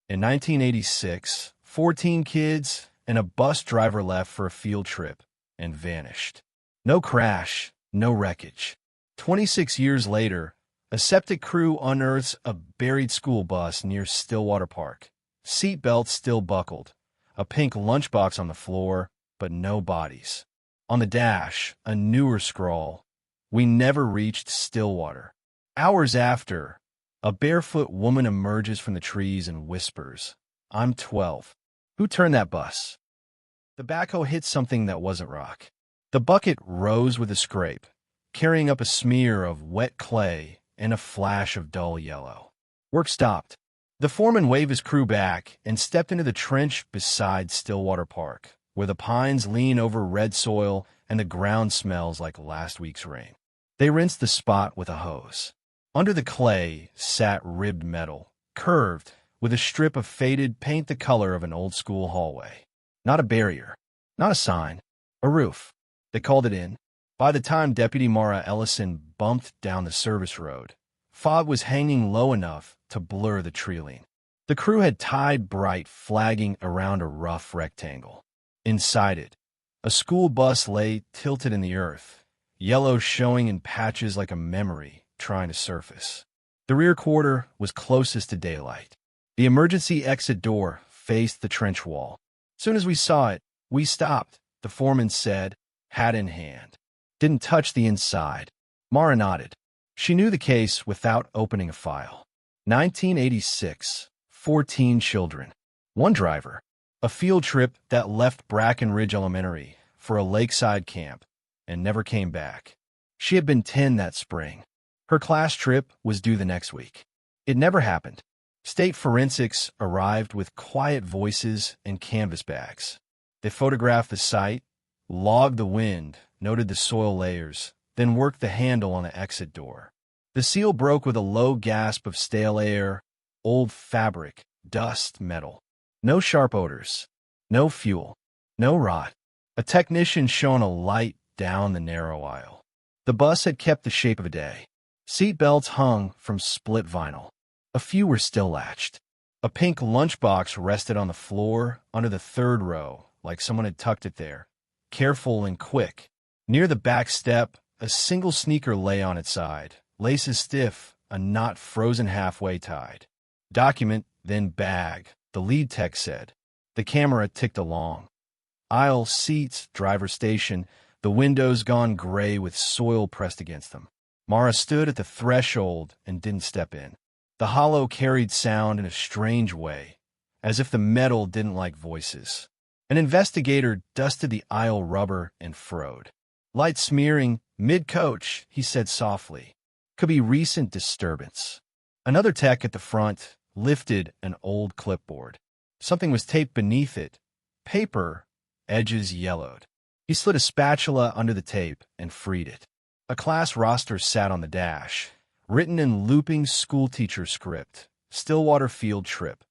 In 1986, 14 kids and a bus driver left for a field trip and vanished. No crash, no wreckage. 26 years later, a septic crew unearths a buried school bus near Stillwater Park. Seatbelts still buckled, a pink lunchbox on the floor, but no bodies. On the dash, a newer scrawl, "We never reached Stillwater." Hours after, a barefoot woman emerges from the trees and whispers, "I'm 12. Who turned that bus?" The backhoe hit something that wasn't rock. The bucket rose with a scrape, carrying up a smear of wet clay and a flash of dull yellow. Work stopped. The foreman waved his crew back and stepped into the trench beside Stillwater Park, where the pines lean over red soil and the ground smells like last week's rain. They rinsed the spot with a hose. Under the clay sat ribbed metal, curved, with a strip of faded paint the color of an old-school hallway. Not a barrier, not a sign, a roof. They called it in. By the time Deputy Mara Ellison bumped down the service road, fog was hanging low enough to blur the treeline. The crew had tied bright flagging around a rough rectangle. Inside it, a school bus lay tilted in the earth, yellow showing in patches like a memory trying to surface. The rear quarter was closest to daylight. The emergency exit door faced the trench wall. Soon as we saw it, we stopped, the foreman said, hat in hand. Didn't touch the inside. Mara nodded. She knew the case without opening a file. 1986, 14 children. One driver. A field trip that left Brackenridge Elementary for a lakeside camp and never came back. She had been 10 that spring. Her class trip was due the next week. It never happened. State forensics arrived with quiet voices and canvas bags. They photographed the site, logged the wind, noted the soil layers, then worked the handle on the exit door. The seal broke with a low gasp of stale air, old fabric, dust, metal. No sharp odors, no fuel, no rot. A technician shone a light down the narrow aisle. The bus had kept the shape of a day. Seat belts hung from split vinyl. A few were still latched. A pink lunchbox rested on the floor under the third row, like someone had tucked it there, careful and quick. Near the back step, a single sneaker lay on its side, laces stiff, a knot frozen halfway tied. Document, then bag, the lead tech said. The camera ticked along. Aisle, seats, driver station, the windows gone gray with soil pressed against them. Mara stood at the threshold and didn't step in. The hollow carried sound in a strange way, as if the metal didn't like voices. An investigator dusted the aisle rubber and furrowed. "Light smearing, mid-coach," he said softly. "Could be recent disturbance." Another tech at the front lifted an old clipboard. Something was taped beneath it. Paper, edges yellowed. He slid a spatula under the tape and freed it. A class roster sat on the dash, written in looping schoolteacher script. Stillwater field trip.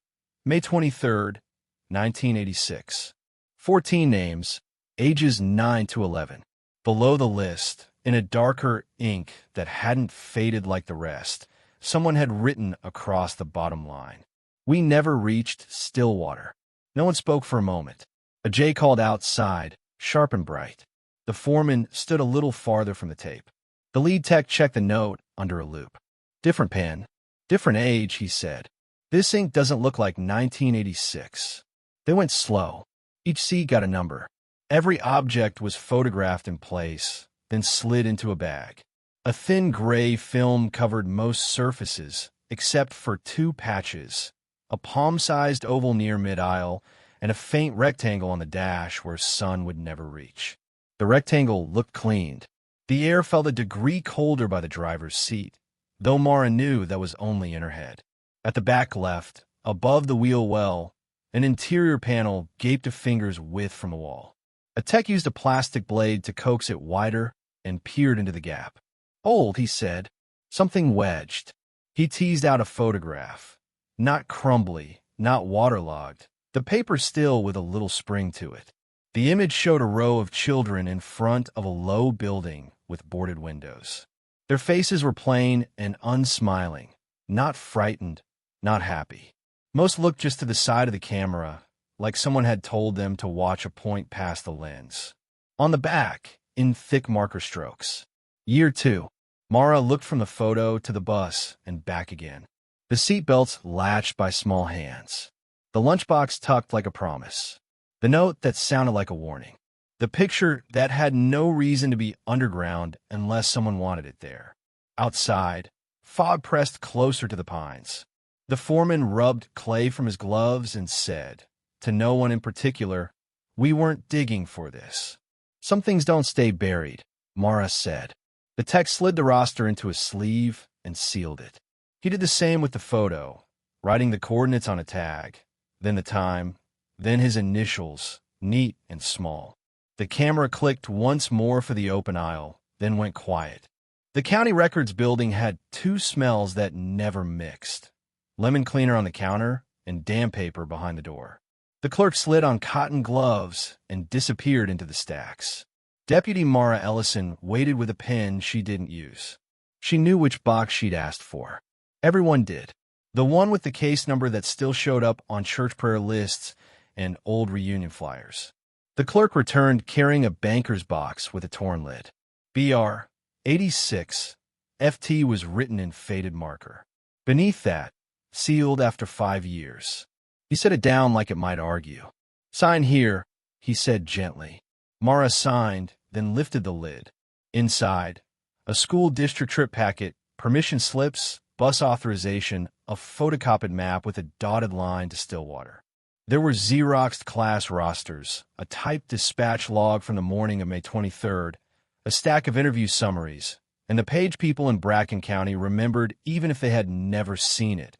May 23rd, 1986. 14 names, ages 9 to 11. Below the list, in a darker ink that hadn't faded like the rest, someone had written across the bottom line, "We never reached Stillwater." No one spoke for a moment. A J called outside, sharp and bright. The foreman stood a little farther from the tape. The lead tech checked the note under a loop. "Different pen, different age," he said. "This ink doesn't look like 1986. They went slow. Each seat got a number. Every object was photographed in place, then slid into a bag. A thin gray film covered most surfaces, except for two patches, a palm-sized oval near mid-aisle, and a faint rectangle on the dash where sun would never reach. The rectangle looked cleaned. The air felt a degree colder by the driver's seat, though Mara knew that was only in her head. At the back left, above the wheel well, an interior panel gaped a finger's width from the wall. A tech used a plastic blade to coax it wider and peered into the gap. "Old," he said. "Something wedged." He teased out a photograph. Not crumbly, not waterlogged. The paper still with a little spring to it. The image showed a row of children in front of a low building with boarded windows. Their faces were plain and unsmiling, not frightened, not happy. Most looked just to the side of the camera, like someone had told them to watch a point past the lens. On the back, in thick marker strokes. Year 2. Mara looked from the photo to the bus and back again. The seatbelts latched by small hands. The lunchbox tucked like a promise. The note that sounded like a warning. The picture that had no reason to be underground unless someone wanted it there. Outside, fog pressed closer to the pines. The foreman rubbed clay from his gloves and said, to no one in particular, "We weren't digging for this." "Some things don't stay buried," Mara said. The tech slid the roster into his sleeve and sealed it. He did the same with the photo, writing the coordinates on a tag, then the time, then his initials, neat and small. The camera clicked once more for the open aisle, then went quiet. The county records building had two smells that never mixed: lemon cleaner on the counter and damp paper behind the door. The clerk slid on cotton gloves and disappeared into the stacks. Deputy Mara Ellison waited with a pen she didn't use. She knew which box she'd asked for. Everyone did. The one with the case number that still showed up on church prayer lists and old reunion flyers. The clerk returned carrying a banker's box with a torn lid. BR 86 FT was written in faded marker. Beneath that, sealed after 5 years. He set it down like it might argue. "Sign here," he said gently. Mara signed, then lifted the lid. Inside, a school district trip packet, permission slips, bus authorization, a photocopied map with a dotted line to Stillwater. There were Xeroxed class rosters, a typed dispatch log from the morning of May 23rd, a stack of interview summaries, and the page people in Bracken County remembered even if they had never seen it: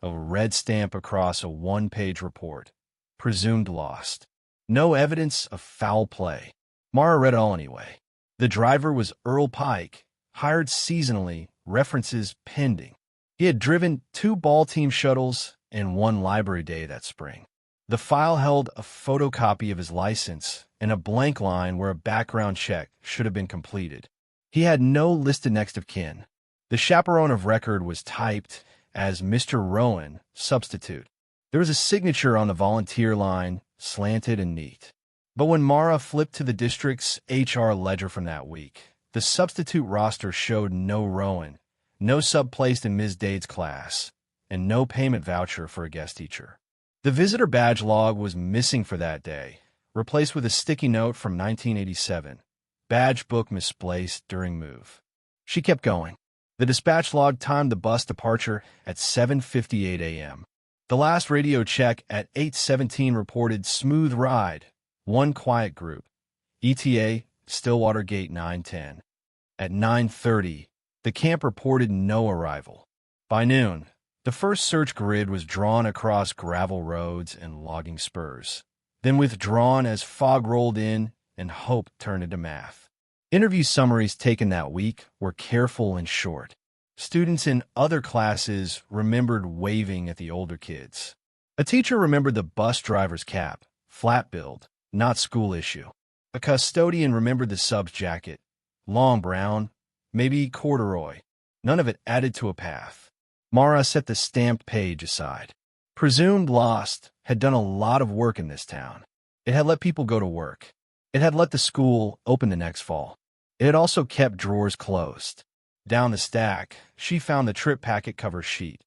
a red stamp across a one-page report. Presumed lost. No evidence of foul play. Mara read it all anyway. The driver was Earl Pike, hired seasonally, references pending. He had driven 2 ball team shuttles and 1 library day that spring. The file held a photocopy of his license and a blank line where a background check should have been completed. He had no listed next of kin. The chaperone of record was typed as Mr. Rowan, substitute. There was a signature on the volunteer line, slanted and neat. But when Mara flipped to the district's HR ledger from that week, the substitute roster showed no Rowan, no sub placed in Ms. Dade's class, and no payment voucher for a guest teacher. The visitor badge log was missing for that day, replaced with a sticky note from 1987. Badge book misplaced during move. She kept going. The dispatch log timed the bus departure at 7:58 a.m. The last radio check at 8:17 reported smooth ride, 1 quiet group. ETA, Stillwater Gate 910. At 9:30, the camp reported no arrival. By noon, the first search grid was drawn across gravel roads and logging spurs, then withdrawn as fog rolled in and hope turned into math. Interview summaries taken that week were careful and short. Students in other classes remembered waving at the older kids. A teacher remembered the bus driver's cap, flat billed, not school issue. A custodian remembered the sub's jacket, long brown, maybe corduroy. None of it added to a path. Mara set the stamped page aside. Presumed lost had done a lot of work in this town. It had let people go to work. It had let the school open the next fall. It had also kept drawers closed. Down the stack, she found the trip packet cover sheet.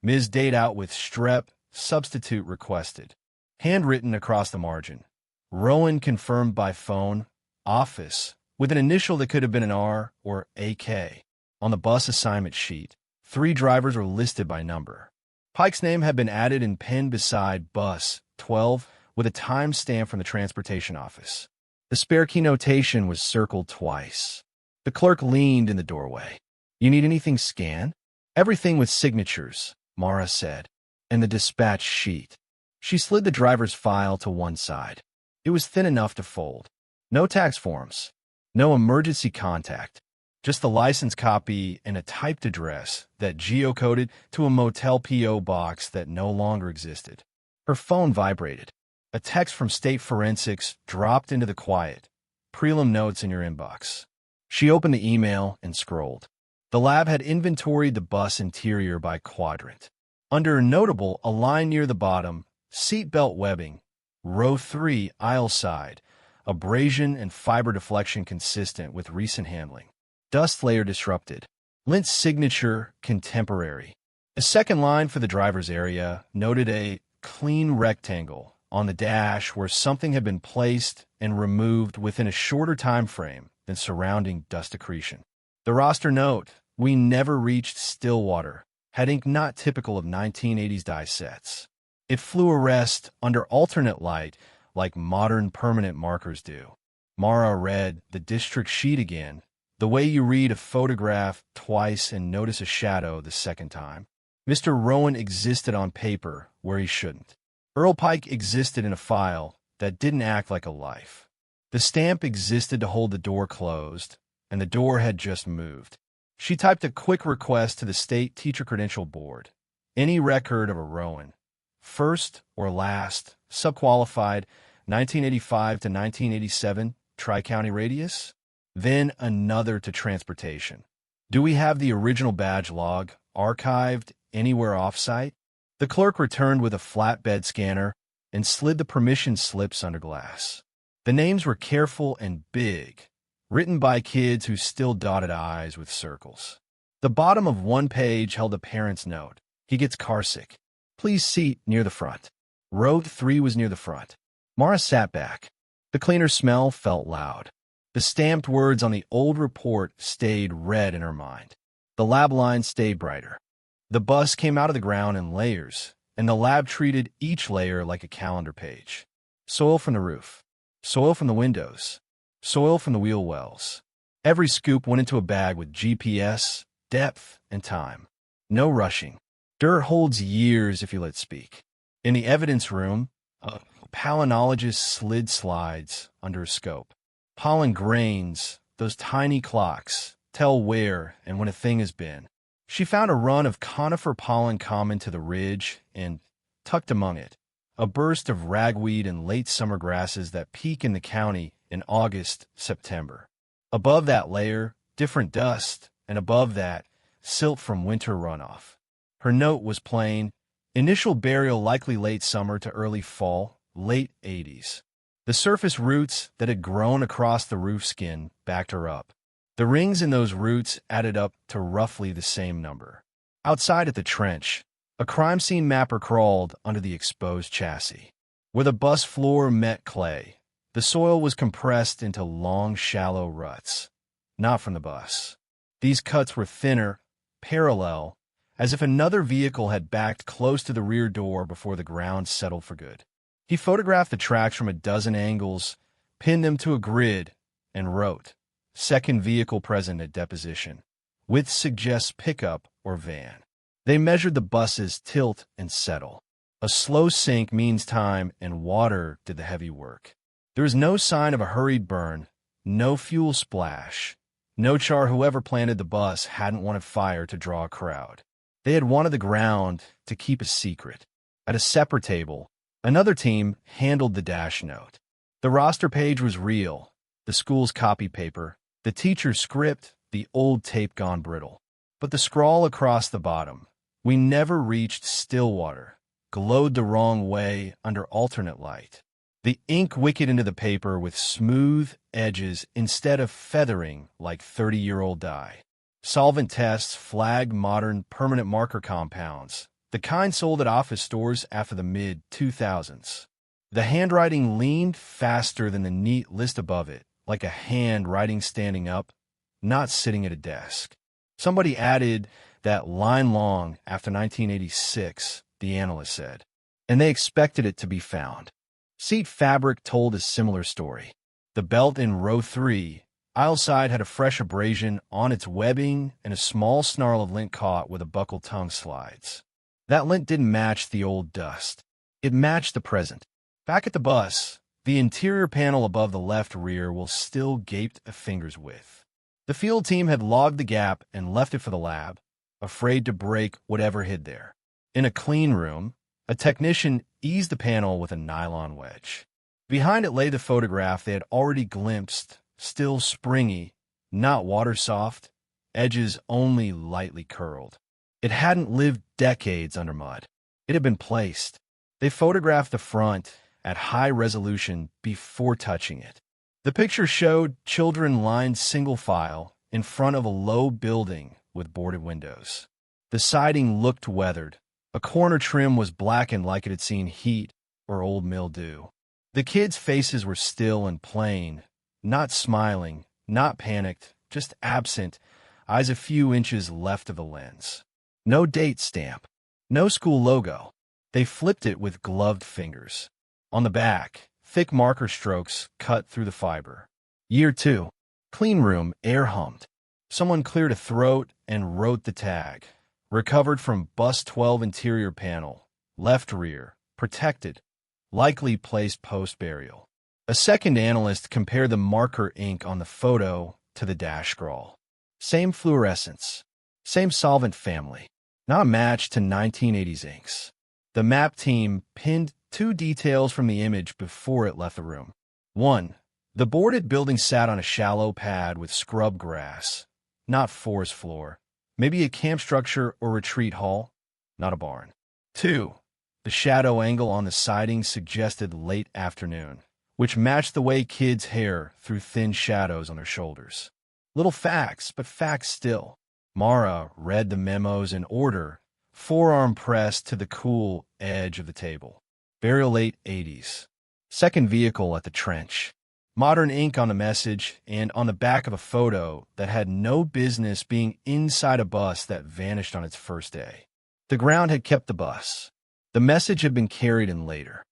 Ms. Dade out with strep, substitute requested. Handwritten across the margin. Rowan confirmed by phone, office, with an initial that could have been an R or AK. On the bus assignment sheet, 3 drivers were listed by number. Pike's name had been added and penned beside bus 12 with a time stamp from the transportation office. The spare key notation was circled twice. The clerk leaned in the doorway. "You need anything scanned?" "Everything with signatures," Mara said, "and the dispatch sheet." She slid the driver's file to one side. It was thin enough to fold. No tax forms. No emergency contact. Just the license copy and a typed address that geocoded to a motel P.O. box that no longer existed. Her phone vibrated. A text from State Forensics dropped into the quiet. "Prelim notes in your inbox." She opened the email and scrolled. The lab had inventoried the bus interior by quadrant. Under notable, a line near the bottom, seatbelt webbing, row 3, aisle side, abrasion and fiber deflection consistent with recent handling. Dust layer disrupted. Lint signature contemporary. A second line for the driver's area noted a clean rectangle on the dash where something had been placed and removed within a shorter time frame than surrounding dust accretion. The roster note, we never reached Stillwater, had ink not typical of 1980s die sets. It flew arrest under alternate light like modern permanent markers do. Mara read the district sheet again, the way you read a photograph twice and notice a shadow the second time. Mr. Rowan existed on paper where he shouldn't. Earl Pike existed in a file that didn't act like a life. The stamp existed to hold the door closed, and the door had just moved. She typed a quick request to the State Teacher Credential Board. Any record of a Rowan, first or last, subqualified, 1985 to 1987, Tri-County radius? Then another to transportation. Do we have the original badge log archived anywhere off-site? The clerk returned with a flatbed scanner and slid the permission slips under glass. The names were careful and big, written by kids who still dotted I's with circles. The bottom of one page held a parent's note. He gets carsick. Please seat near the front. Row 3 was near the front. Mara sat back. The cleaner smell felt loud. The stamped words on the old report stayed red in her mind. The lab line stayed brighter. The bus came out of the ground in layers, and the lab treated each layer like a calendar page. Soil from the roof. Soil from the windows. Soil from the wheel wells. Every scoop went into a bag with GPS, depth, and time. No rushing. Dirt holds years if you let it speak. In the evidence room, a palynologist slid slides under a scope. Pollen grains, those tiny clocks, tell where and when a thing has been. She found a run of conifer pollen common to the ridge and, tucked among it, a burst of ragweed and late summer grasses that peak in the county in August, September. Above that layer, different dust, and above that, silt from winter runoff. Her note was plain, initial burial likely late summer to early fall, late 80s. The surface roots that had grown across the roof skin backed her up. The rings in those roots added up to roughly the same number. Outside at the trench, a crime scene mapper crawled under the exposed chassis. Where the bus floor met clay, the soil was compressed into long, shallow ruts. Not from the bus. These cuts were thinner, parallel, as if another vehicle had backed close to the rear door before the ground settled for good. He photographed the tracks from a dozen angles, pinned them to a grid, and wrote, second vehicle present at deposition. Width suggests pickup or van. They measured the bus's tilt and settle. A slow sink means time, and water did the heavy work. There was no sign of a hurried burn, no fuel splash, no char. Whoever planted the bus hadn't wanted fire to draw a crowd. They had wanted the ground to keep a secret. At a separate table, another team handled the dash note. The roster page was real, the school's copy paper, the teacher's script, the old tape gone brittle. But the scrawl across the bottom, we never reached Stillwater, glowed the wrong way under alternate light. The ink wicked into the paper with smooth edges instead of feathering like 30-year-old dye. Solvent tests flagged modern permanent marker compounds, the kind sold at office stores after the mid-2000s. The handwriting leaned faster than the neat list above it, like a hand writing standing up, not sitting at a desk. Somebody added that line long after 1986, the analyst said, and they expected it to be found. Seat fabric told a similar story. The belt in row 3, aisle side, had a fresh abrasion on its webbing and a small snarl of lint caught where the buckled tongue slides. That lint didn't match the old dust. It matched the present. Back at the bus, the interior panel above the left rear will still gaped a finger's width. The field team had logged the gap and left it for the lab, afraid to break whatever hid there. In a clean room, a technician eased the panel with a nylon wedge. Behind it lay the photograph they had already glimpsed, still springy, not water-soft, edges only lightly curled. It hadn't lived decades under mud. It had been placed. They photographed the front at high resolution before touching it. The picture showed children lined single file in front of a low building with boarded windows. The siding looked weathered. A corner trim was blackened like it had seen heat or old mildew. The kids' faces were still and plain, not smiling, not panicked, just absent, eyes a few inches left of the lens. No date stamp, no school logo. They flipped it with gloved fingers. On the back, thick marker strokes cut through the fiber. Year 2. Clean room, air hummed. Someone cleared a throat and wrote the tag. Recovered from bus 12 interior panel. Left rear. Protected. Likely placed post-burial. A second analyst compared the marker ink on the photo to the dash scrawl. Same fluorescence. Same solvent family. Not a match to 1980s inks. The map team pinned 2 details from the image before it left the room. 1. The boarded building sat on a shallow pad with scrub grass. Not forest floor. Maybe a camp structure or retreat hall. Not a barn. 2. The shadow angle on the siding suggested late afternoon, which matched the way kids' hair threw thin shadows on their shoulders. Little facts, but facts still. Mara read the memos in order, forearm pressed to the cool edge of the table. Burial late 80s. Second vehicle at the trench. Modern ink on the message and on the back of a photo that had no business being inside a bus that vanished on its first day. The ground had kept the bus. The message had been carried in later.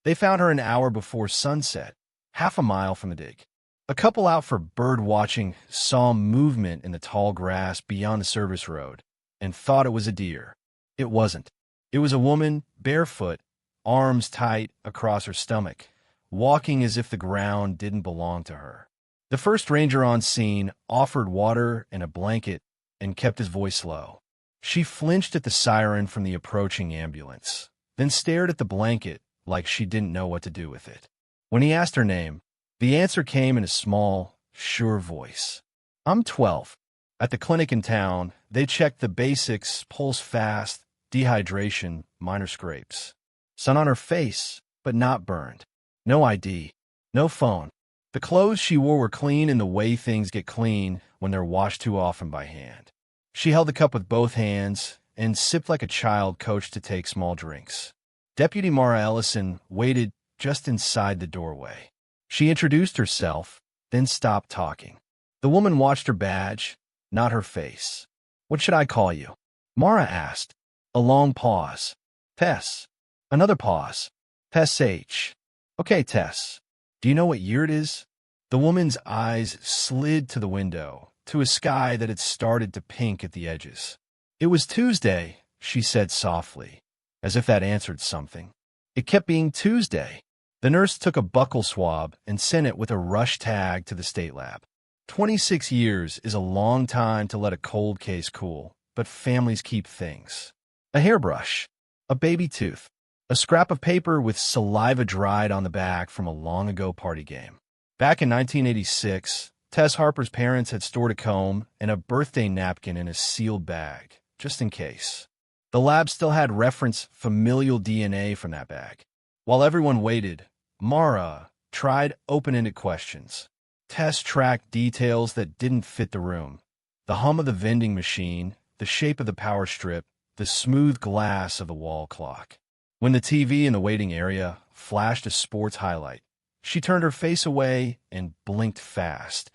They found her an hour before sunset, half a mile from the dig. A couple out for bird watching saw movement in the tall grass beyond the service road and thought it was a deer. It wasn't. It was a woman, barefoot, arms tight across her stomach, walking as if the ground didn't belong to her. The first ranger on scene offered water and a blanket and kept his voice low. She flinched at the siren from the approaching ambulance, then stared at the blanket like she didn't know what to do with it. When he asked her name, the answer came in a small, sure voice. I'm 12. At the clinic in town, they checked the basics, pulse fast, dehydration, minor scrapes. Sun on her face, but not burned. No ID. No phone. The clothes she wore were clean in the way things get clean when they're washed too often by hand. She held the cup with both hands and sipped like a child coached to take small drinks. Deputy Mara Ellison waited just inside the doorway. She introduced herself, then stopped talking. The woman watched her badge, not her face. What should I call you? Mara asked. A long pause. Tess. Another pause. Tess H. Okay, Tess. Do you know what year it is? The woman's eyes slid to the window, to a sky that had started to pink at the edges. It was Tuesday, she said softly, as if that answered something. It kept being Tuesday. The nurse took a buccal swab and sent it with a rush tag to the state lab. 26 years is a long time to let a cold case cool, but families keep things. A hairbrush, a baby tooth, a scrap of paper with saliva dried on the back from a long-ago party game. Back in 1986, Tess Harper's parents had stored a comb and a birthday napkin in a sealed bag, just in case. The lab still had reference familial DNA from that bag. While everyone waited, Mara tried open-ended questions. Tess tracked details that didn't fit the room. The hum of the vending machine, the shape of the power strip, the smooth glass of the wall clock. When the TV in the waiting area flashed a sports highlight, she turned her face away and blinked fast,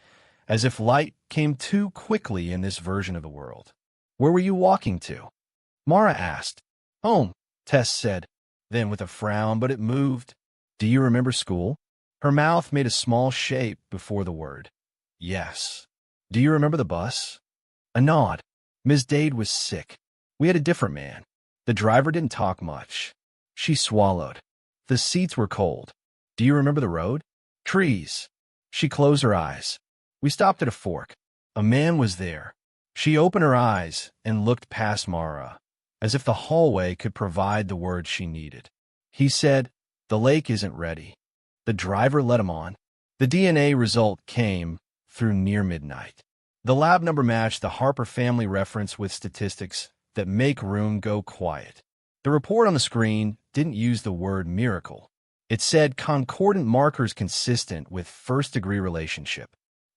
as if light came too quickly in this version of the world. Where were you walking to? Mara asked. Home, Tess said, then with a frown, but it moved. Do you remember school? Her mouth made a small shape before the word. Yes. Do you remember the bus? A nod. Ms. Dade was sick. We had a different man. The driver didn't talk much. She swallowed. The seats were cold. Do you remember the road? Trees. She closed her eyes. We stopped at a fork. A man was there. She opened her eyes and looked past Mara, as if the hallway could provide the words she needed. He said, the lake isn't ready. The driver let him on. The DNA result came through near midnight. The lab number matched the Harper family reference with statistics that make room go quiet. The report on the screen didn't use the word miracle. It said concordant markers consistent with first-degree relationship.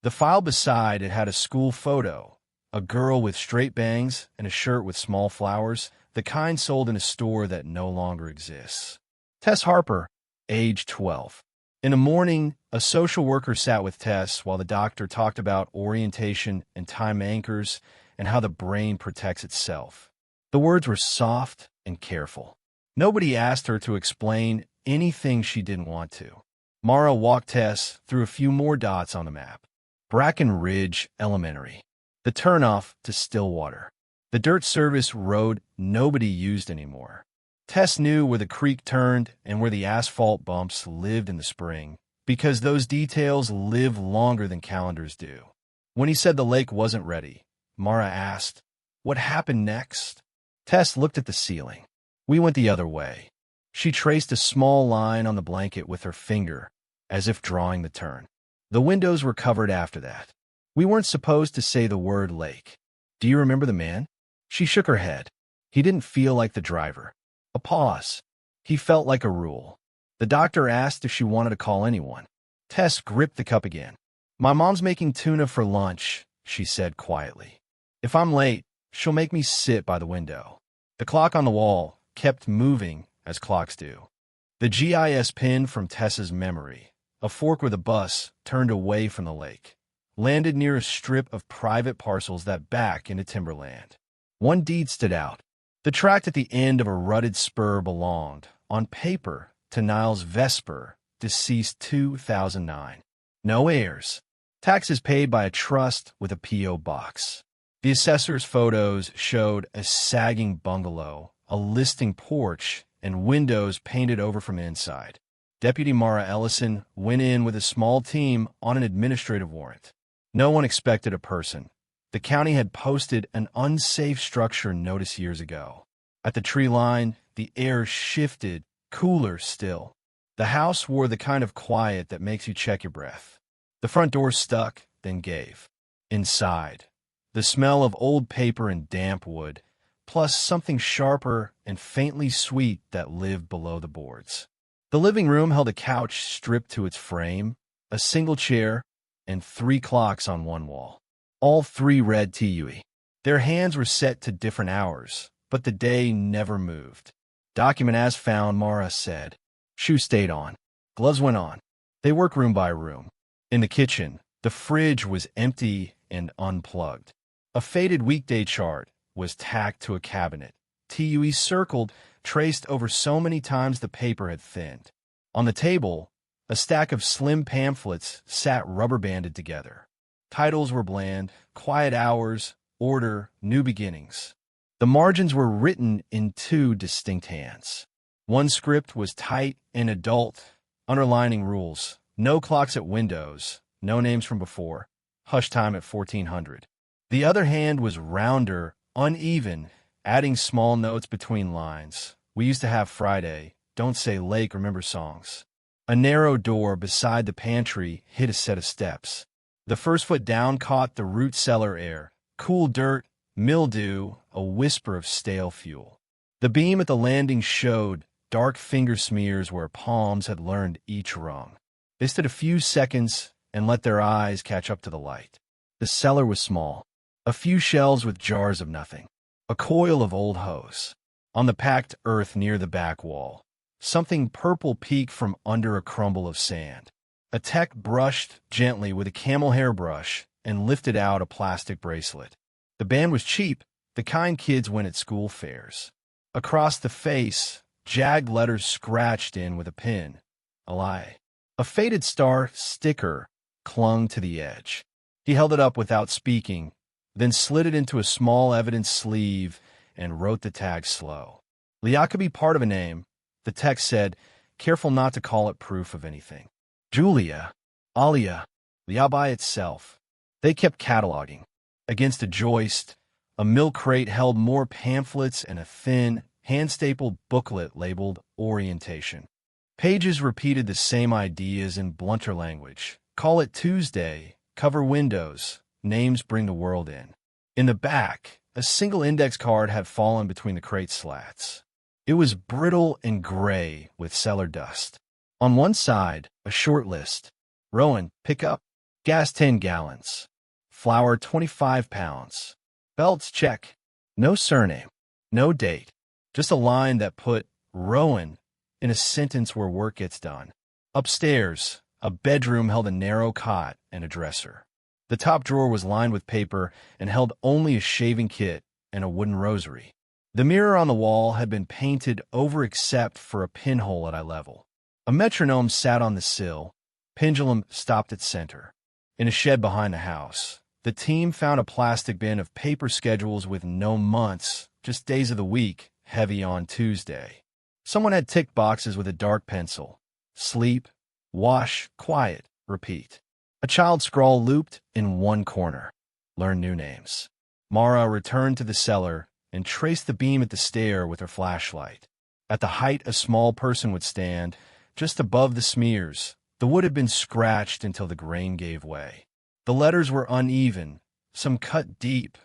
The file beside it had a school photo, a girl with straight bangs and a shirt with small flowers, the kind sold in a store that no longer exists. Tess Harper, age 12. In the morning, a social worker sat with Tess while the doctor talked about orientation and time anchors and how the brain protects itself. The words were soft and careful. Nobody asked her to explain anything she didn't want to. Mara walked Tess through a few more dots on the map. Bracken Ridge Elementary. The turnoff to Stillwater. The dirt service road nobody used anymore. Tess knew where the creek turned and where the asphalt bumps lived in the spring, because those details live longer than calendars do. When he said the lake wasn't ready, Mara asked, "What happened next?" Tess looked at the ceiling. "We went the other way." She traced a small line on the blanket with her finger, as if drawing the turn. The windows were covered after that. "We weren't supposed to say the word lake. Do you remember the man?" She shook her head. He didn't feel like the driver. A pause. He felt like a rule. The doctor asked if she wanted to call anyone. Tess gripped the cup again. "My mom's making tuna for lunch," she said quietly. "If I'm late, she'll make me sit by the window." The clock on the wall kept moving, as clocks do. The GIS pin from Tess's memory, a fork with a bus turned away from the lake, landed near a strip of private parcels that back into timberland. One deed stood out. The tract at the end of a rutted spur belonged, on paper, to Niles Vesper, deceased 2009. No heirs. Taxes paid by a trust with a P.O. box. The assessor's photos showed a sagging bungalow, a listing porch, and windows painted over from inside. Deputy Mara Ellison went in with a small team on an administrative warrant. No one expected a person. The county had posted an unsafe structure notice years ago. At the tree line, the air shifted, cooler still. The house wore the kind of quiet that makes you check your breath. The front door stuck, then gave. Inside, the smell of old paper and damp wood, plus something sharper and faintly sweet that lived below the boards. The living room held a couch stripped to its frame, a single chair, and 3 clocks on one wall. All 3 read TUE. Their hands were set to different hours, but the day never moved. "Document as found," Mara said. Shoes stayed on. Gloves went on. They worked room by room. In the kitchen, the fridge was empty and unplugged. A faded weekday chart was tacked to a cabinet, TUE circled, traced over so many times the paper had thinned. On the table, a stack of slim pamphlets sat rubber-banded together. Titles were bland: Quiet Hours, Order, New Beginnings. The margins were written in 2 distinct hands. One script was tight and adult, underlining rules: no clocks at windows, no names from before, hush time at 1400. The other hand was rounder, uneven, adding small notes between lines. "We used to have Friday, don't say lake, remember songs." A narrow door beside the pantry hid a set of steps. The first foot down caught the root cellar air, cool dirt, mildew, a whisper of stale fuel. The beam at the landing showed dark finger smears where palms had learned each rung. They stood a few seconds and let their eyes catch up to the light. The cellar was small. A few shelves with jars of nothing. A coil of old hose. On the packed earth near the back wall, something purple peeked from under a crumble of sand. A tech brushed gently with a camel hair brush and lifted out a plastic bracelet. The band was cheap, the kind kids win at school fairs. Across the face, jagged letters scratched in with a pin. Alibi. A faded star sticker clung to the edge. He held it up without speaking, then slid it into a small evidence sleeve and wrote the tag slow. Leah could be part of a name. The text said, careful not to call it proof of anything. Julia, Alia, Leah by itself. They kept cataloging. Against a joist, a milk crate held more pamphlets and a thin, hand-stapled booklet labeled Orientation. Pages repeated the same ideas in blunter language. Call it Tuesday, cover windows, names bring the world in. In the back, a single index card had fallen between the crate slats. It was brittle and gray with cellar dust. On one side, a short list. Rowan, pick up. Gas 10 gallons. Flour 25 pounds. Belts, check. No surname. No date. Just a line that put Rowan in a sentence where work gets done. Upstairs, a bedroom held a narrow cot and a dresser. The top drawer was lined with paper and held only a shaving kit and a wooden rosary. The mirror on the wall had been painted over except for a pinhole at eye level. A metronome sat on the sill. Pendulum stopped at center. In a shed behind the house, the team found a plastic bin of paper schedules with no months, just days of the week, heavy on Tuesday. Someone had ticked boxes with a dark pencil. Sleep, wash, quiet, repeat. A child scrawl looped in one corner. Learn new names. Mara returned to the cellar and traced the beam at the stair with her flashlight. At the height a small person would stand, just above the smears, the wood had been scratched until the grain gave way. The letters were uneven, some cut deep,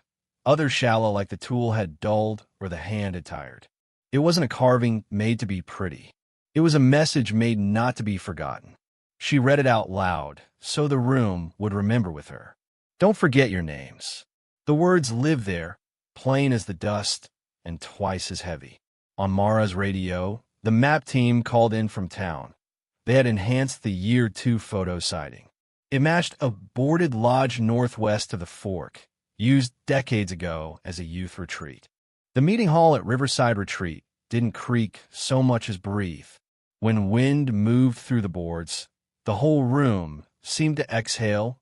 others shallow like the tool had dulled or the hand had tired. It wasn't a carving made to be pretty. It was a message made not to be forgotten. She read it out loud, so the room would remember with her. Don't forget your names. The words live there, plain as the dust and twice as heavy. On Mara's radio, the map team called in from town. They had enhanced the Year 2 photo sighting. It matched a boarded lodge northwest of the Fork, used decades ago as a youth retreat. The meeting hall at Riverside Retreat didn't creak so much as breathe. When wind moved through the boards, the whole room seemed to exhale,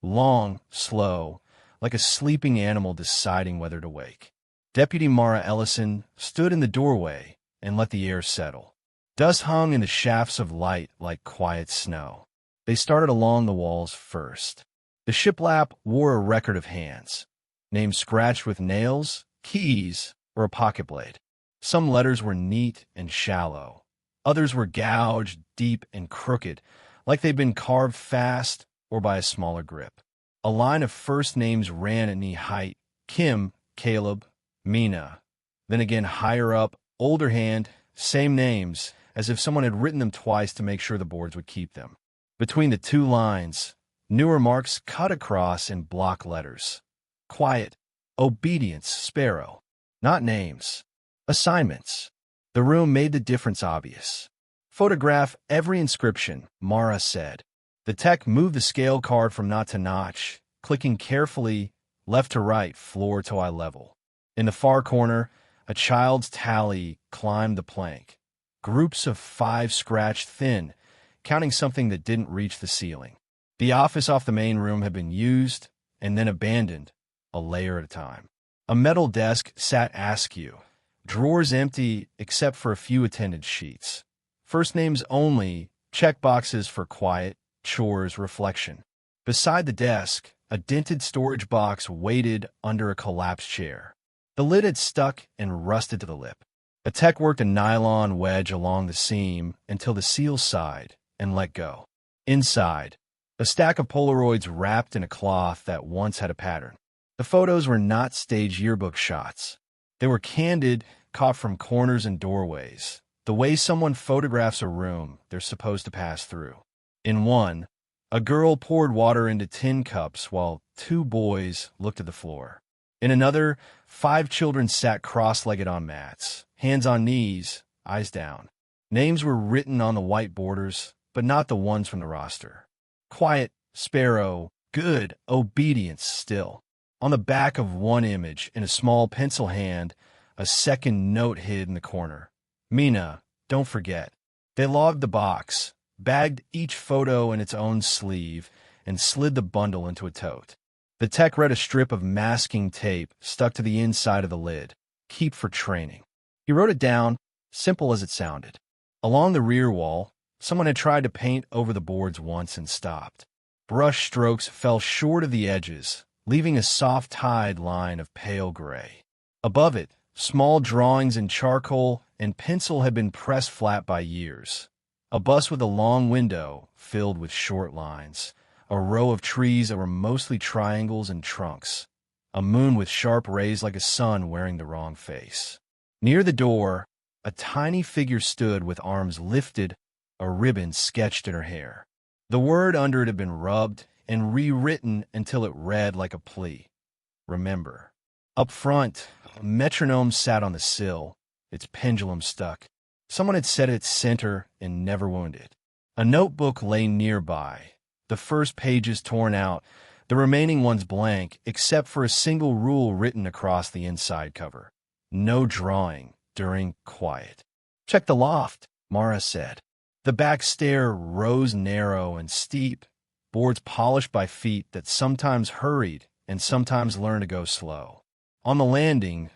long, slow, like a sleeping animal deciding whether to wake. Deputy Mara Ellison stood in the doorway and let the air settle. Dust hung in the shafts of light like quiet snow. They started along the walls first. The shiplap wore a record of hands, names scratched with nails, keys, or a pocket blade. Some letters were neat and shallow. Others were gouged, deep, and crooked, like they'd been carved fast or by a smaller grip. A line of first names ran at knee height: Kim, Caleb, Mina. Then again higher up, older hand, same names, as if someone had written them twice to make sure the boards would keep them. Between the two lines, newer marks cut across in block letters. Quiet, obedience, sparrow. Not names. Assignments. The room made the difference obvious. Photograph every inscription, Mara said. The tech moved the scale card from knot to notch, clicking carefully, left to right, floor to eye level. In the far corner, a child's tally climbed the plank. Groups of 5 scratched thin, counting something that didn't reach the ceiling. The office off the main room had been used and then abandoned, a layer at a time. A metal desk sat askew, drawers empty except for a few attendance sheets. First names only, check boxes for quiet, chores, reflection. Beside the desk, a dented storage box waited under a collapsed chair. The lid had stuck and rusted to the lip. A tech worked a nylon wedge along the seam until the seal sighed and let go. Inside, a stack of Polaroids wrapped in a cloth that once had a pattern. The photos were not staged yearbook shots. They were candid, caught from corners and doorways, the way someone photographs a room they're supposed to pass through. In one, a girl poured water into tin cups while 2 boys looked at the floor. In another, 5 children sat cross-legged on mats, hands on knees, eyes down. Names were written on the white borders, but not the ones from the roster. Quiet, sparrow, good, obedience, still. On the back of one image, in a small pencil hand, a second note hid in the corner. Mina, don't forget. They logged the box, bagged each photo in its own sleeve, and slid the bundle into a tote. The tech read a strip of masking tape stuck to the inside of the lid. Keep for training. He wrote it down, simple as it sounded. Along the rear wall, someone had tried to paint over the boards once and stopped. Brush strokes fell short of the edges, leaving a soft-tide line of pale gray. Above it, small drawings in charcoal and pencil had been pressed flat by years. A bus with a long window filled with short lines. A row of trees that were mostly triangles and trunks. a moon with sharp rays like a sun wearing the wrong face. Near the door, a tiny figure stood with arms lifted, a ribbon sketched in her hair. The word under it had been rubbed and rewritten until it read like a plea. Remember. Up front, a metronome sat on the sill, its pendulum stuck. Someone had set its center and never wounded. A notebook lay nearby, the first pages torn out, the remaining ones blank, except for a single rule written across the inside cover. No drawing during quiet. Check the loft, Mara said. The back stair rose narrow and steep, boards polished by feet that sometimes hurried and sometimes learned to go slow. On the landing,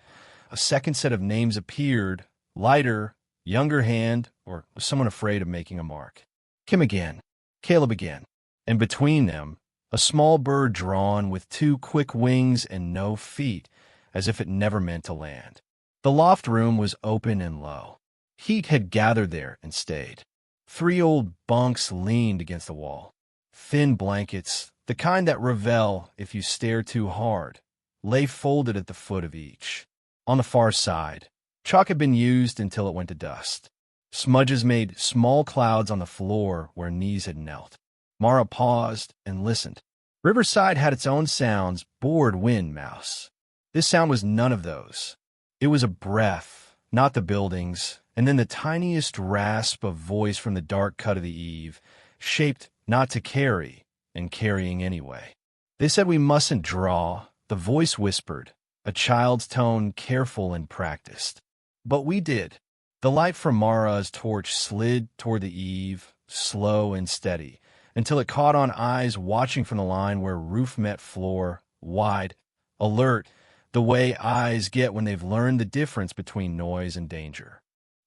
a second set of names appeared, lighter, younger hand, or was someone afraid of making a mark. Kim again, Caleb again, and between them, a small bird drawn with 2 quick wings and no feet, as if it never meant to land. The loft room was open and low. Heat had gathered there and stayed. 3 old bunks leaned against the wall. Thin blankets, the kind that revel if you stare too hard, lay folded at the foot of each. On the far side, chalk had been used until it went to dust. Smudges made small clouds on the floor where knees had knelt. Mara paused and listened. Riverside had its own sounds, bored wind mouse. This sound was none of those. It was a breath, not the buildings, and then the tiniest rasp of voice from the dark cut of the eave, shaped not to carry, and carrying anyway. They said we mustn't draw, the voice whispered, a child's tone careful and practiced. But we did. The light from Mara's torch slid toward the eave, slow and steady, until it caught on eyes watching from the line where roof met floor, wide, alert, the way eyes get when they've learned the difference between noise and danger.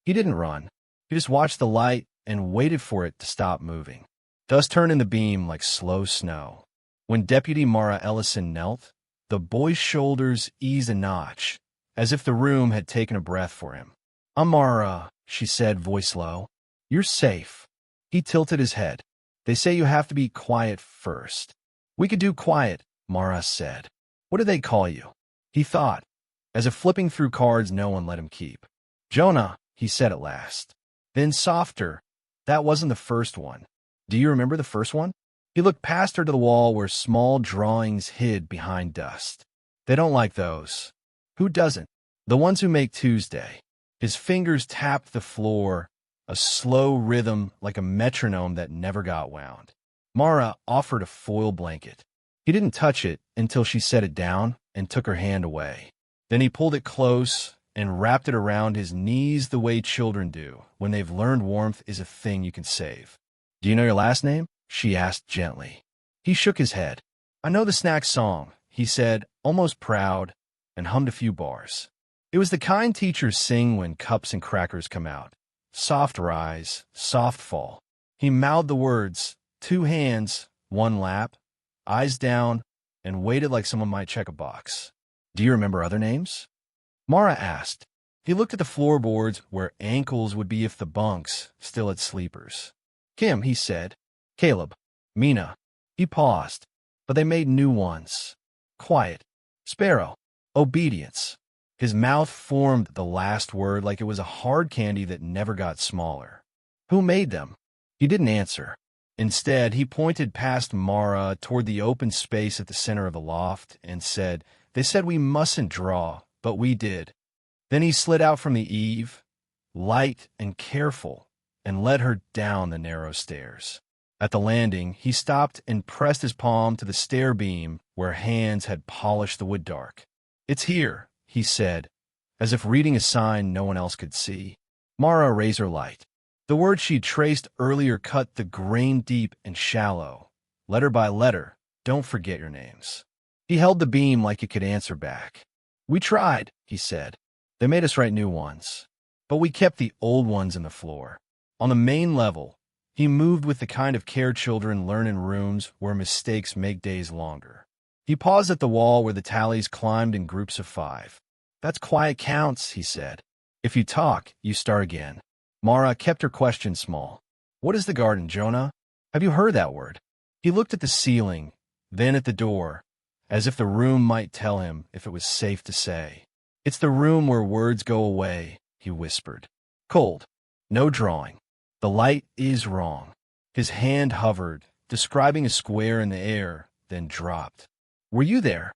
He didn't run. He just watched the light and waited for it to stop moving. Dust turned in the beam like slow snow. When Deputy Mara Ellison knelt, the boy's shoulders eased a notch, as if the room had taken a breath for him. "I'm Mara," she said, voice low. "You're safe." He tilted his head. "They say you have to be quiet first." "We could do quiet," Mara said. "What do they call you?" He thought, as if flipping through cards no one let him keep. "Jonah," he said at last. Then softer, "That wasn't the first one. Do you remember the first one?" He looked past her to the wall where small drawings hid behind dust. "They don't like those." "Who doesn't?" "The ones who make Tuesday." His fingers tapped the floor, a slow rhythm like a metronome that never got wound. Mara offered a foil blanket. He didn't touch it until she set it down and took her hand away. Then he pulled it close and wrapped it around his knees the way children do when they've learned warmth is a thing you can save. "Do you know your last name?" she asked gently. He shook his head. "I know the snack song," he said, almost proud, and hummed a few bars. It was the kind teachers sing when cups and crackers come out. Soft rise, soft fall. He mouthed the words, 2 hands, 1 lap, eyes down, and waited like someone might check a box. "Do you remember other names?" Mara asked. He looked at the floorboards where ankles would be if the bunks still had sleepers. "Kim," he said. "Caleb. Mina." He paused, but they made new ones. "Quiet. Sparrow. Obedience." His mouth formed the last word like it was a hard candy that never got smaller. "Who made them?" He didn't answer. Instead, he pointed past Mara toward the open space at the center of the loft and said, "They said we mustn't draw, but we did." Then he slid out from the eave, light and careful, and led her down the narrow stairs. At the landing, he stopped and pressed his palm to the stair beam where hands had polished the wood dark. "It's here," he said, as if reading a sign no one else could see. Mara raised her light. The word she'd traced earlier cut the grain deep and shallow. Letter by letter, "Don't forget your names." He held the beam like it could answer back. "We tried," he said. "They made us write new ones. But we kept the old ones in the floor." On the main level, he moved with the kind of care children learn in rooms where mistakes make days longer. He paused at the wall where the tallies climbed in groups of 5. "That's quiet counts," he said. "If you talk, you start again." Mara kept her question small. "What is the garden, Jonah? Have you heard that word?" He looked at the ceiling, then at the door, as if the room might tell him if it was safe to say. "It's the room where words go away," he whispered. "Cold. No drawing. The light is wrong." His hand hovered, describing a square in the air, then dropped. "Were you there?"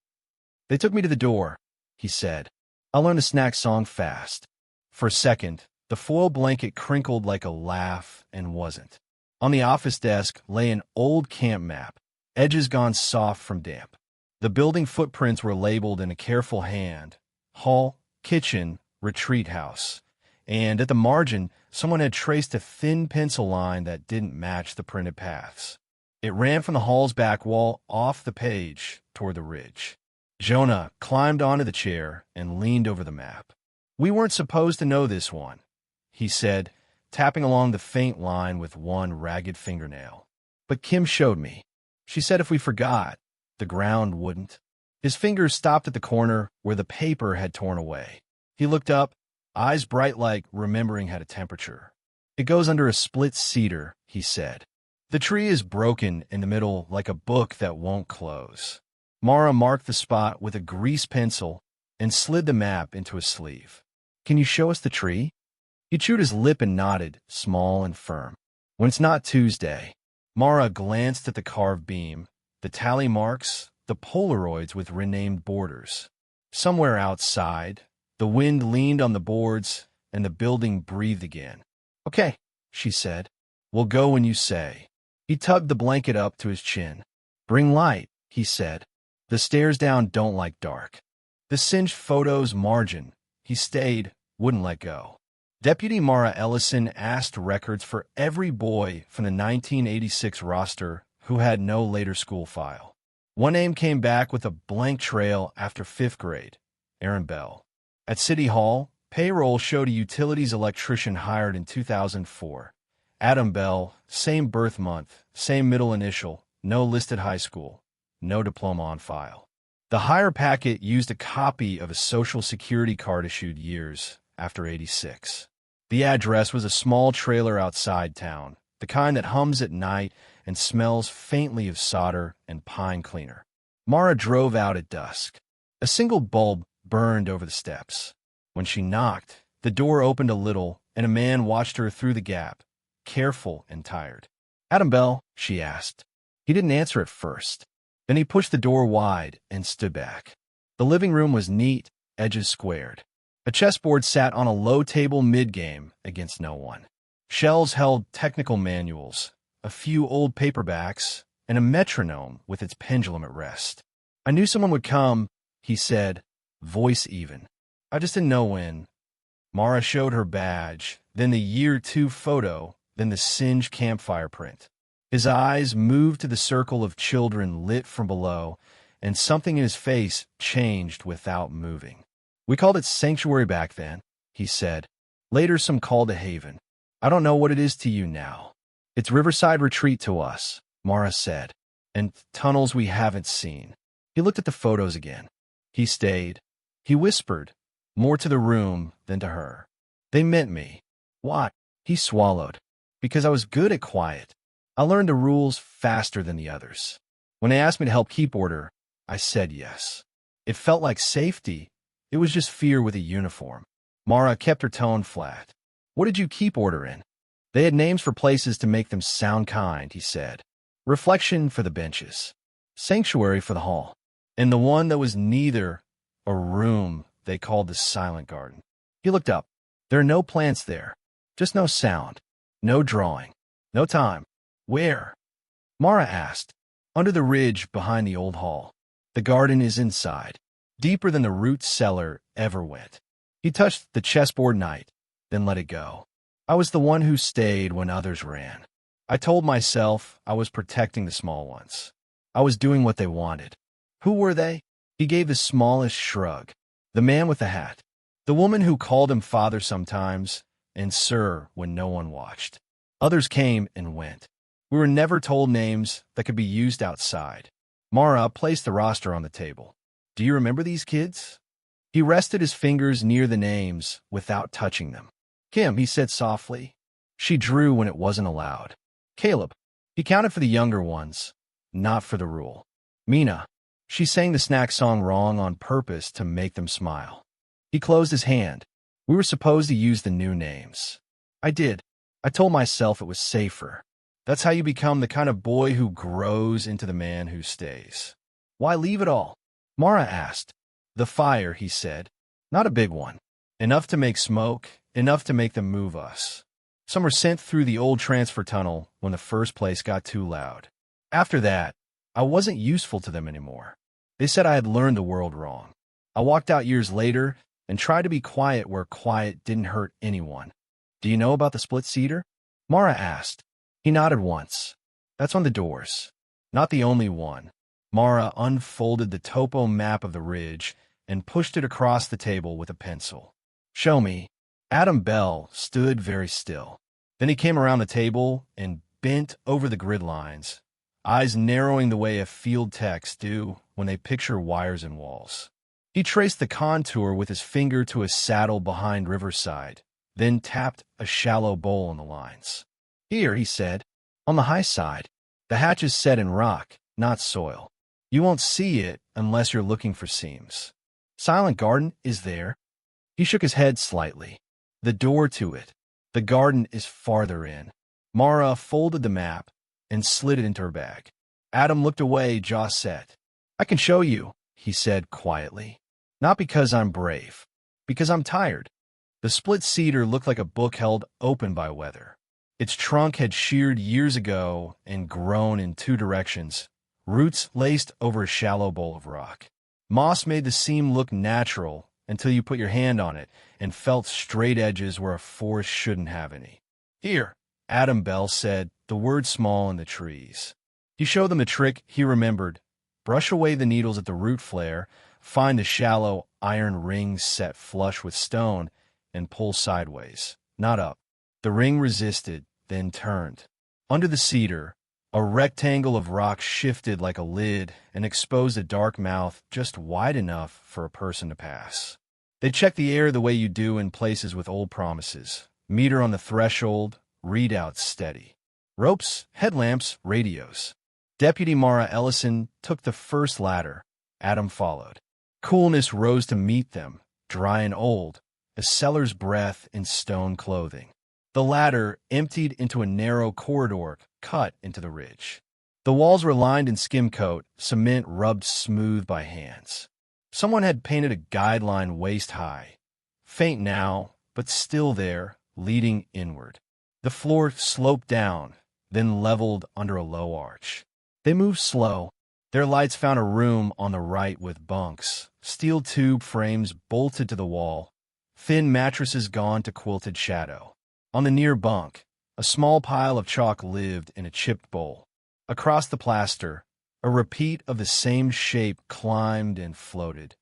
"They took me to the door," he said. "I'll learn the snack song fast." For a second, the foil blanket crinkled like a laugh and wasn't. On the office desk lay an old camp map, edges gone soft from damp. The building footprints were labeled in a careful hand: hall, kitchen, retreat house. And at the margin, someone had traced a thin pencil line that didn't match the printed paths. It ran from the hall's back wall off the page toward the ridge. Jonah climbed onto the chair and leaned over the map. "We weren't supposed to know this one," he said, tapping along the faint line with one ragged fingernail. "But Kim showed me. She said if we forgot, the ground wouldn't." His fingers stopped at the corner where the paper had torn away. He looked up, eyes bright like remembering had a temperature. "It goes under a split cedar," he said. "The tree is broken in the middle like a book that won't close." Mara marked the spot with a grease pencil and slid the map into his sleeve. "Can you show us the tree?" He chewed his lip and nodded, small and firm. "When it's not Tuesday." Mara glanced at the carved beam, the tally marks, the Polaroids with renamed borders. Somewhere outside, the wind leaned on the boards and the building breathed again. "Okay," she said. "We'll go when you say." He tugged the blanket up to his chin. "Bring light," he said. "The stairs down don't like dark." The singed photo's margin. He stayed, wouldn't let go. Deputy Mara Ellison asked records for every boy from the 1986 roster who had no later school file. One name came back with a blank trail after 5th grade: Aaron Bell. At City Hall, payroll showed a utilities electrician hired in 2004. Adam Bell, same birth month, same middle initial, no listed high school, no diploma on file. The hire packet used a copy of a Social Security card issued years after '86. The address was a small trailer outside town, the kind that hums at night and smells faintly of solder and pine cleaner. Mara drove out at dusk. A single bulb burned over the steps. When she knocked, the door opened a little, and a man watched her through the gap, careful and tired. "Adam Bell?" she asked. He didn't answer at first. Then he pushed the door wide and stood back. The living room was neat, edges squared. A chessboard sat on a low table mid-game against no one. Shelves held technical manuals, a few old paperbacks, and a metronome with its pendulum at rest. "I knew someone would come," he said, voice even. "I just didn't know when." Mara showed her badge, then the year 2 photo, then the singed campfire print. His eyes moved to the circle of children lit from below, and something in his face changed without moving. "We called it Sanctuary back then," he said. "Later some called it Haven. I don't know what it is to you now." "It's Riverside Retreat to us," Mara said, "and tunnels we haven't seen." He looked at the photos again. He stayed. He whispered, more to the room than to her. "They meant me." "Why?" He swallowed. "Because I was good at quiet. I learned the rules faster than the others. When they asked me to help keep order, I said yes. It felt like safety. It was just fear with a uniform." Mara kept her tone flat. "What did you keep order in?" "They had names for places to make them sound kind," he said. "Reflection for the benches. Sanctuary for the hall. And the one that was neither a room they called the Silent Garden." He looked up. "There are no plants there. Just no sound. No drawing. No time." "Where?" Mara asked. "Under the ridge behind the old hall. The garden is inside, deeper than the root cellar ever went." He touched the chessboard knight, then let it go. "I was the one who stayed when others ran. I told myself I was protecting the small ones. I was doing what they wanted." "Who were they?" He gave the smallest shrug. "The man with the hat. The woman who called him father sometimes, and sir when no one watched. Others came and went. We were never told names that could be used outside." Mara placed the roster on the table. "Do you remember these kids?" He rested his fingers near the names without touching them. "Kim," he said softly. She drew when it wasn't allowed. "Caleb." He counted for the younger ones, not for the rule. "Mina." She sang the snack song wrong on purpose to make them smile. He closed his hand. We were supposed to use the new names. I did. I told myself it was safer. That's how you become the kind of boy who grows into the man who stays. Why leave it all? Mara asked. The fire, he said. Not a big one. Enough to make smoke, enough to make them move us. Some were sent through the old transfer tunnel when the first place got too loud. After that, I wasn't useful to them anymore. They said I had learned the world wrong. I walked out years later and tried to be quiet where quiet didn't hurt anyone. Do you know about the split cedar? Mara asked. He nodded once. That's on the doors. Not the only one. Mara unfolded the topo map of the ridge and pushed it across the table with a pencil. Show me. Adam Bell stood very still. Then he came around the table and bent over the grid lines, eyes narrowing the way a field techs do when they picture wires and walls. He traced the contour with his finger to a saddle behind Riverside, then tapped a shallow bowl on the lines. Here, he said, on the high side. The hatch is set in rock, not soil. You won't see it unless you're looking for seams. Silent garden is there. He shook his head slightly. The door to it. The garden is farther in. Mara folded the map and slid it into her bag. Adam looked away, jaw set. I can show you, he said quietly. Not because I'm brave. Because I'm tired. The split cedar looked like a book held open by weather. Its trunk had sheared years ago and grown in two directions, roots laced over a shallow bowl of rock. Moss made the seam look natural until you put your hand on it and felt straight edges where a forest shouldn't have any. Here, Adam Bell said, the word small in the trees. He showed them the trick he remembered. Brush away the needles at the root flare, find the shallow iron ring set flush with stone, and pull sideways, not up. The ring resisted, then turned. Under the cedar, a rectangle of rock shifted like a lid and exposed a dark mouth just wide enough for a person to pass. They checked the air the way you do in places with old promises. Meter on the threshold, readout steady. Ropes, headlamps, radios. Deputy Mara Ellison took the first ladder. Adam followed. Coolness rose to meet them, dry and old, a seller's breath in stone clothing. The ladder emptied into a narrow corridor cut into the ridge. The walls were lined in skim coat, cement rubbed smooth by hands. Someone had painted a guideline waist-high, faint now, but still there, leading inward. The floor sloped down, then leveled under a low arch. They moved slow. Their lights found a room on the right with bunks, steel tube frames bolted to the wall, thin mattresses gone to quilted shadow. On the near bunk, a small pile of chalk lived in a chipped bowl. Across the plaster, a repeat of the same shape climbed and floated.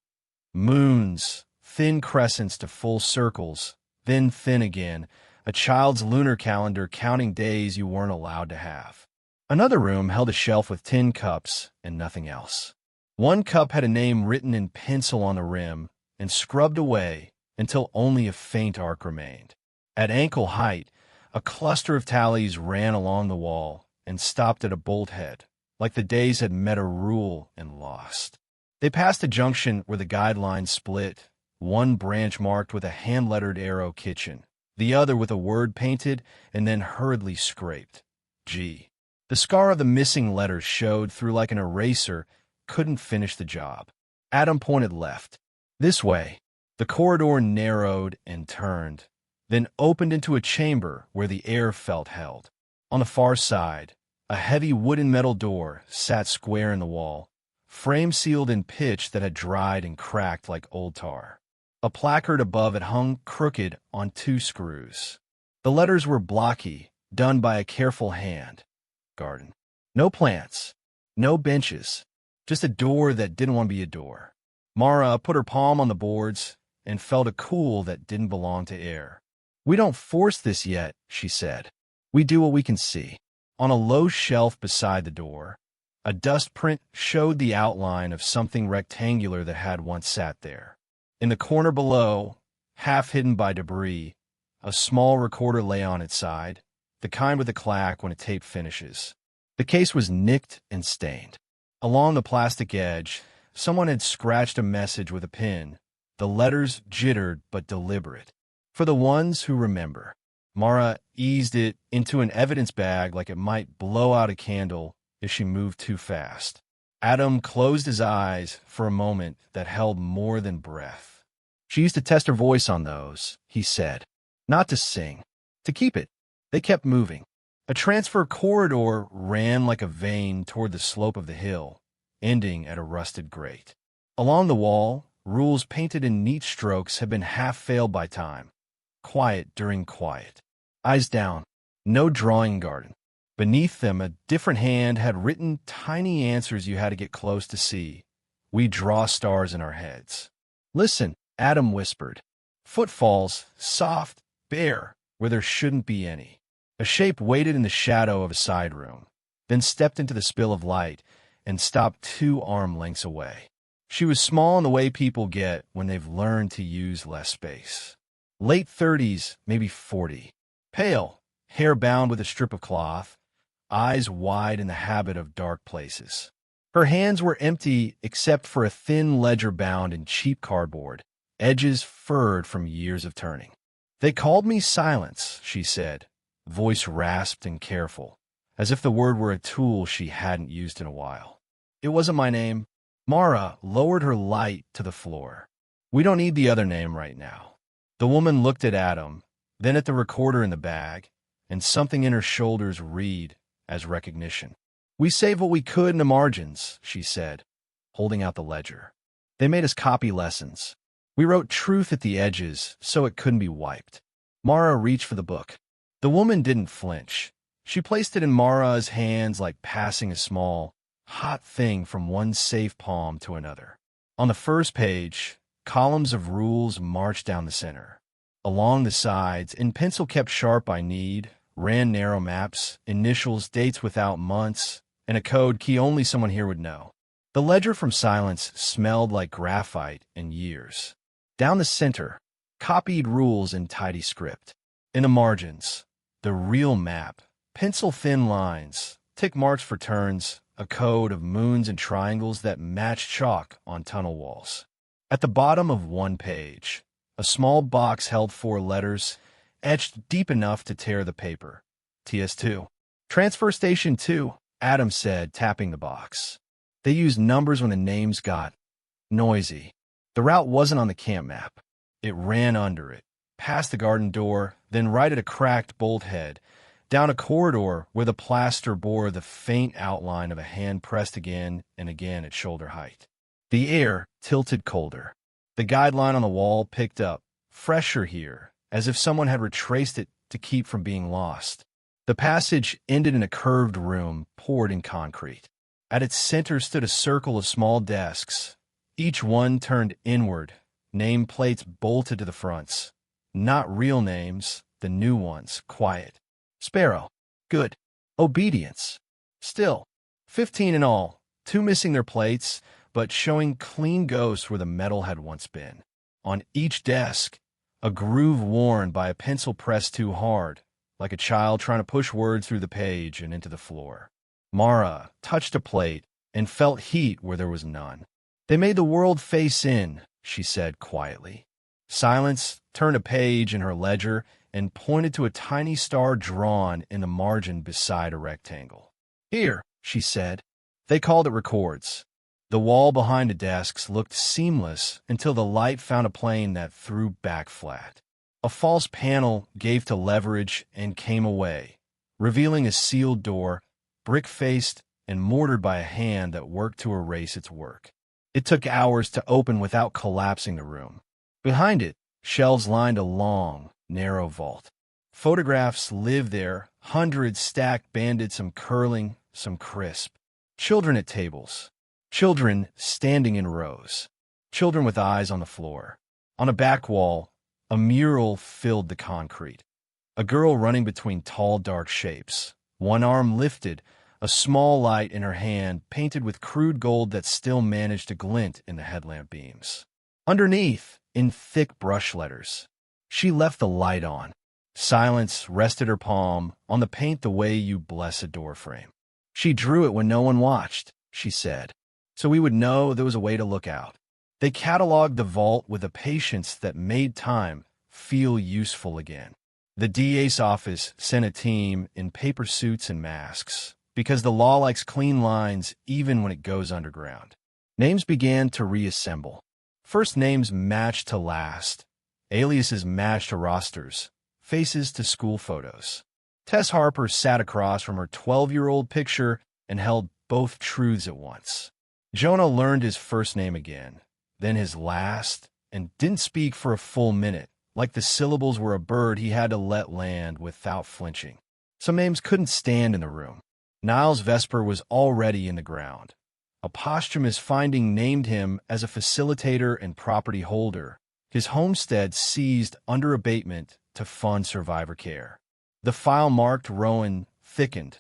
Moons, thin crescents to full circles, then thin again, a child's lunar calendar counting days you weren't allowed to have. Another room held a shelf with tin cups and nothing else. One cup had a name written in pencil on the rim and scrubbed away until only a faint arc remained. At ankle height, a cluster of tallies ran along the wall and stopped at a bolt head, like the days had met a rule and lost. They passed a junction where the guidelines split, one branch marked with a hand-lettered arrow kitchen, the other with a word painted and then hurriedly scraped. G. The scar of the missing letters showed through like an eraser, couldn't finish the job. Adam pointed left. This way. The corridor narrowed and turned, then opened into a chamber where the air felt held. On the far side, a heavy wooden metal door sat square in the wall, frame sealed in pitch that had dried and cracked like old tar. A placard above it hung crooked on two screws. The letters were blocky, done by a careful hand. Garden. No plants. No benches. Just a door that didn't want to be a door. Mara put her palm on the boards and felt a cool that didn't belong to air. We don't force this yet, she said. We do what we can see. On a low shelf beside the door, a dust print showed the outline of something rectangular that had once sat there. In the corner below, half hidden by debris, a small recorder lay on its side, the kind with a clack when a tape finishes. The case was nicked and stained. Along the plastic edge, someone had scratched a message with a pen, the letters jittered but deliberate. For the ones who remember. Mara eased it into an evidence bag like it might blow out a candle if she moved too fast. Adam closed his eyes for a moment that held more than breath. She used to test her voice on those, he said. Not to sing, to keep it. They kept moving. A transfer corridor ran like a vein toward the slope of the hill, ending at a rusted grate. Along the wall, rules painted in neat strokes had been half-failed by time. Quiet during quiet. Eyes down. No drawing garden. Beneath them, a different hand had written tiny answers you had to get close to see. We draw stars in our heads. Listen, Adam whispered. Footfalls, soft, bare, where there shouldn't be any. A shape waited in the shadow of a side room, then stepped into the spill of light and stopped 2 arm lengths away. She was small in the way people get when they've learned to use less space. Late 30s, maybe 40. Pale, hair bound with a strip of cloth, eyes wide in the habit of dark places. Her hands were empty except for a thin ledger bound in cheap cardboard, edges furred from years of turning. They called me Silence, she said, voice rasped and careful, as if the word were a tool she hadn't used in a while. It wasn't my name. Mara lowered her light to the floor. We don't need the other name right now. The woman looked at Adam, then at the recorder in the bag, and something in her shoulders read as recognition. We saved what we could in the margins, she said, holding out the ledger. They made us copy lessons. We wrote truth at the edges so it couldn't be wiped. Mara reached for the book. The woman didn't flinch. She placed it in Mara's hands like passing a small, hot thing from one safe palm to another. On the first page, columns of rules marched down the center. Along the sides, in pencil kept sharp by need, ran narrow maps, initials, dates without months, and a code key only someone here would know. The ledger from Silence smelled like graphite and years. Down the center, copied rules in tidy script. In the margins, the real map, pencil-thin lines, tick marks for turns, a code of moons and triangles that matched chalk on tunnel walls. At the bottom of one page, a small box held 4 letters, etched deep enough to tear the paper. TS2. Transfer Station 2, Adam said, tapping the box. They used numbers when the names got noisy. The route wasn't on the camp map. It ran under it, past the garden door, then right at a cracked bolt head, down a corridor where the plaster bore the faint outline of a hand pressed again and again at shoulder height. The air tilted colder. The guideline on the wall picked up, fresher here, as if someone had retraced it to keep from being lost. The passage ended in a curved room poured in concrete. At its center stood a circle of small desks, each one turned inward, name plates bolted to the fronts. Not real names, the new ones, quiet. Sparrow. Good. Obedience. Still. 15 in all, 2 missing their plates, but showing clean ghosts where the metal had once been. On each desk, a groove worn by a pencil pressed too hard, like a child trying to push words through the page and into the floor. Mara touched a plate and felt heat where there was none. They made the world face in, she said quietly. Silence turned a page in her ledger and pointed to a tiny star drawn in the margin beside a rectangle. Here, she said. They called it records. The wall behind the desks looked seamless until the light found a plane that threw back flat. A false panel gave to leverage and came away, revealing a sealed door, brick-faced and mortared by a hand that worked to erase its work. It took hours to open without collapsing the room. Behind it, shelves lined a long, narrow vault. Photographs lived there, hundreds stacked, banded, some curling, some crisp. Children at tables. Children standing in rows. Children with eyes on the floor. On a back wall, a mural filled the concrete. A girl running between tall, dark shapes. One arm lifted, a small light in her hand painted with crude gold that still managed to glint in the headlamp beams. Underneath, in thick brush letters, she left the light on. Silence rested her palm on the paint the way you bless a doorframe. She drew it when no one watched, she said. so we would know there was a way to look out. They cataloged the vault with a patience that made time feel useful again. The DA's office sent a team in paper suits and masks, because the law likes clean lines even when it goes underground. Names began to reassemble. First names matched to last, aliases matched to rosters, faces to school photos. Tess Harper sat across from her 12-year-old picture and held both truths at once. Jonah learned his first name again, then his last, and didn't speak for a full minute, like the syllables were a bird he had to let land without flinching. Some names couldn't stand in the room. Niles Vesper was already in the ground. A posthumous finding named him as a facilitator and property holder, his homestead seized under abatement to fund survivor care. The file marked Rowan thickened.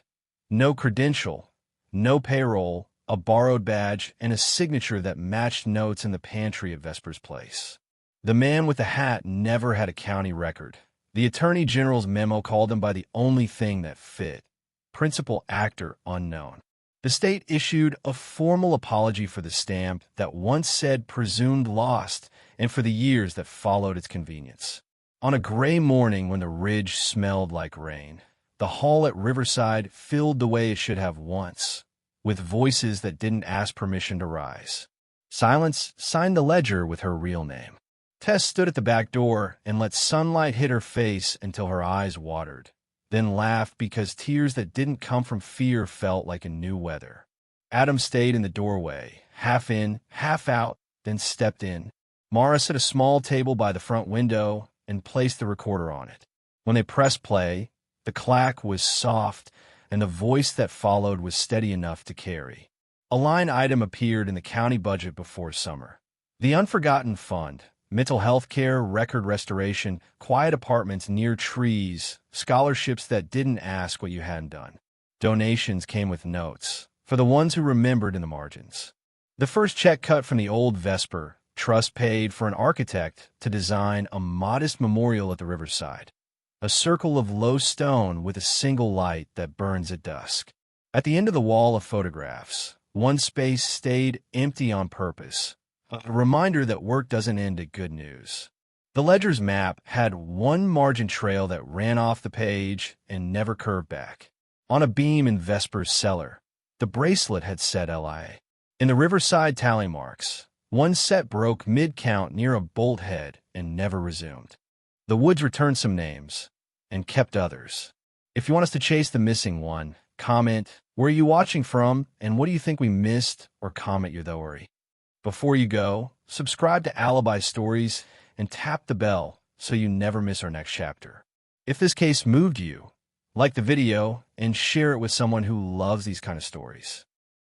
No credential, no payroll, a borrowed badge, and a signature that matched notes in the pantry at Vesper's place. The man with the hat never had a county record. The Attorney General's memo called him by the only thing that fit: principal actor unknown. The state issued a formal apology for the stamp that once said presumed lost and for the years that followed its convenience. On a gray morning when the ridge smelled like rain, the hall at Riverside filled the way it should have once, with voices that didn't ask permission to rise. Silence signed the ledger with her real name. Tess stood at the back door and let sunlight hit her face until her eyes watered, then laughed because tears that didn't come from fear felt like a new weather. Adam stayed in the doorway, half in, half out, then stepped in. Mara set a small table by the front window and placed the recorder on it. When they pressed play, the clack was soft, and the voice that followed was steady enough to carry. A line item appeared in the county budget before summer. The Unforgotten Fund, mental health care, record restoration, quiet apartments near trees, scholarships that didn't ask what you hadn't done. Donations came with notes, for the ones who remembered in the margins. The first check cut from the old Vesper Trust paid for an architect to design a modest memorial at the riverside, a circle of low stone with a single light that burns at dusk. At the end of the wall of photographs, one space stayed empty on purpose, a reminder that work doesn't end at good news. The ledger's map had one margin trail that ran off the page and never curved back. On a beam in Vesper's cellar, the bracelet had said LIA. In the Riverside tally marks, one set broke mid-count near a bolt head and never resumed. The Woods returned some names and kept others. If you want us to chase the missing one, comment, where are you watching from and what do you think we missed, or comment your story. Before you go, subscribe to Alibi Stories and tap the bell so you never miss our next chapter. If this case moved you, like the video and share it with someone who loves these kind of stories.